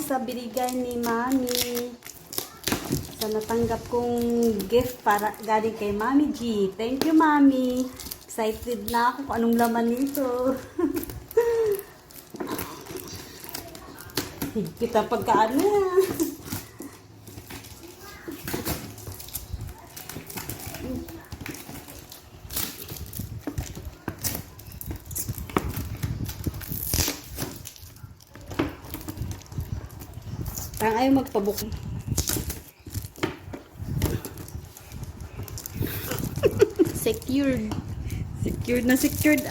sa binigay ni Mami. Sa natanggap kong gift para galing kay Mami G. Thank you, Mami. Excited na ako kung anong laman nito. Kita pagkaan na. Parang ayaw magpabuk. Secured. Secured na secured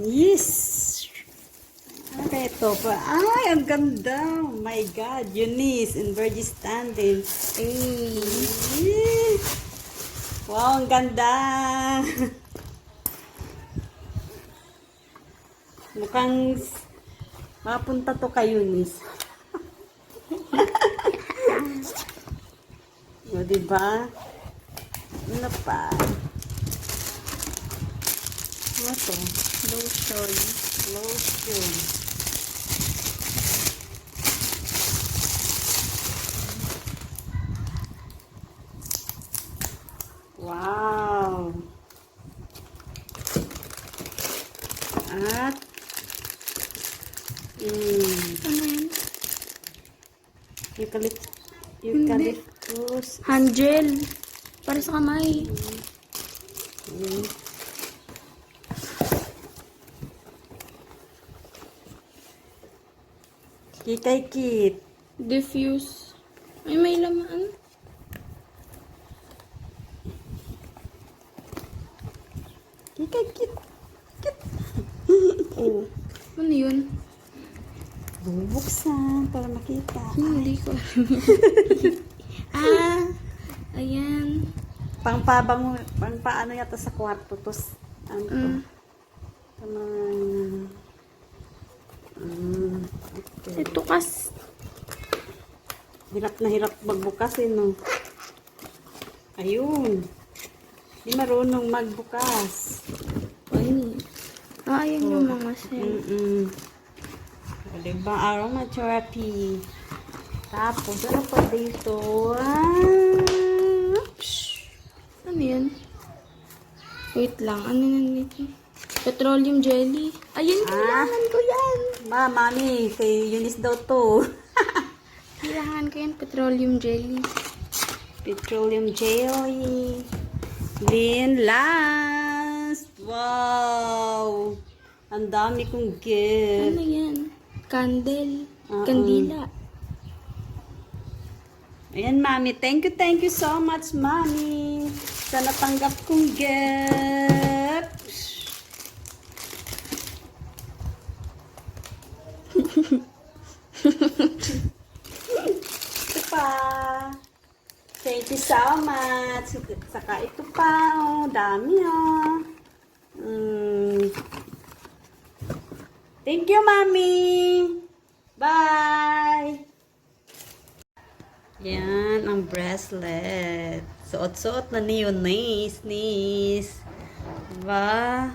Yes. Okay, ito pa. Ay, ang ganda. Oh my God. Eunice and Virgie standing. Ay. Wow, ang ganda. Mukhang mapunta to kay Eunice. O, diba? Ano pa? Ano to? Lotion. Lotion. Wow! At Ano yan? eucalyptus. Hand gel. Para sa kamay. Kikay kit. Diffuse. Ay, may laman. Kikay kit. Oh. Ano yun? Bubuksan para makita. Hindi ko. Ayan. Pangpabango, pangpaano yata sa kwarto to. Ano to? Okay. Ito kas. Hirap na hirap magbukas no. Ayun. Di marunong magbukas. Ay. Ayan yung mga scent. O, diba? Aromatherapy. Tapos, ano pa dito? Ano yan? Wait lang. Ano yan dito? Petroleum jelly. Ayun, kailangan ko yan. Mami, kay Eunice daw to. Kailangan ko yan. Petroleum jelly. Petroleum jelly. Then, last. Wow! Ang dami kong gift. Ano yan? Candle. Kandila. Ayan, Mami. Thank you so much, Mami. Sa natanggap kong gift. Ito pa. Thank you so much. Saka ito pa. Oh, dami Thank you, Mami. Bye. Yan, ang bracelet. Suot-suot na ni Eunice. Diba?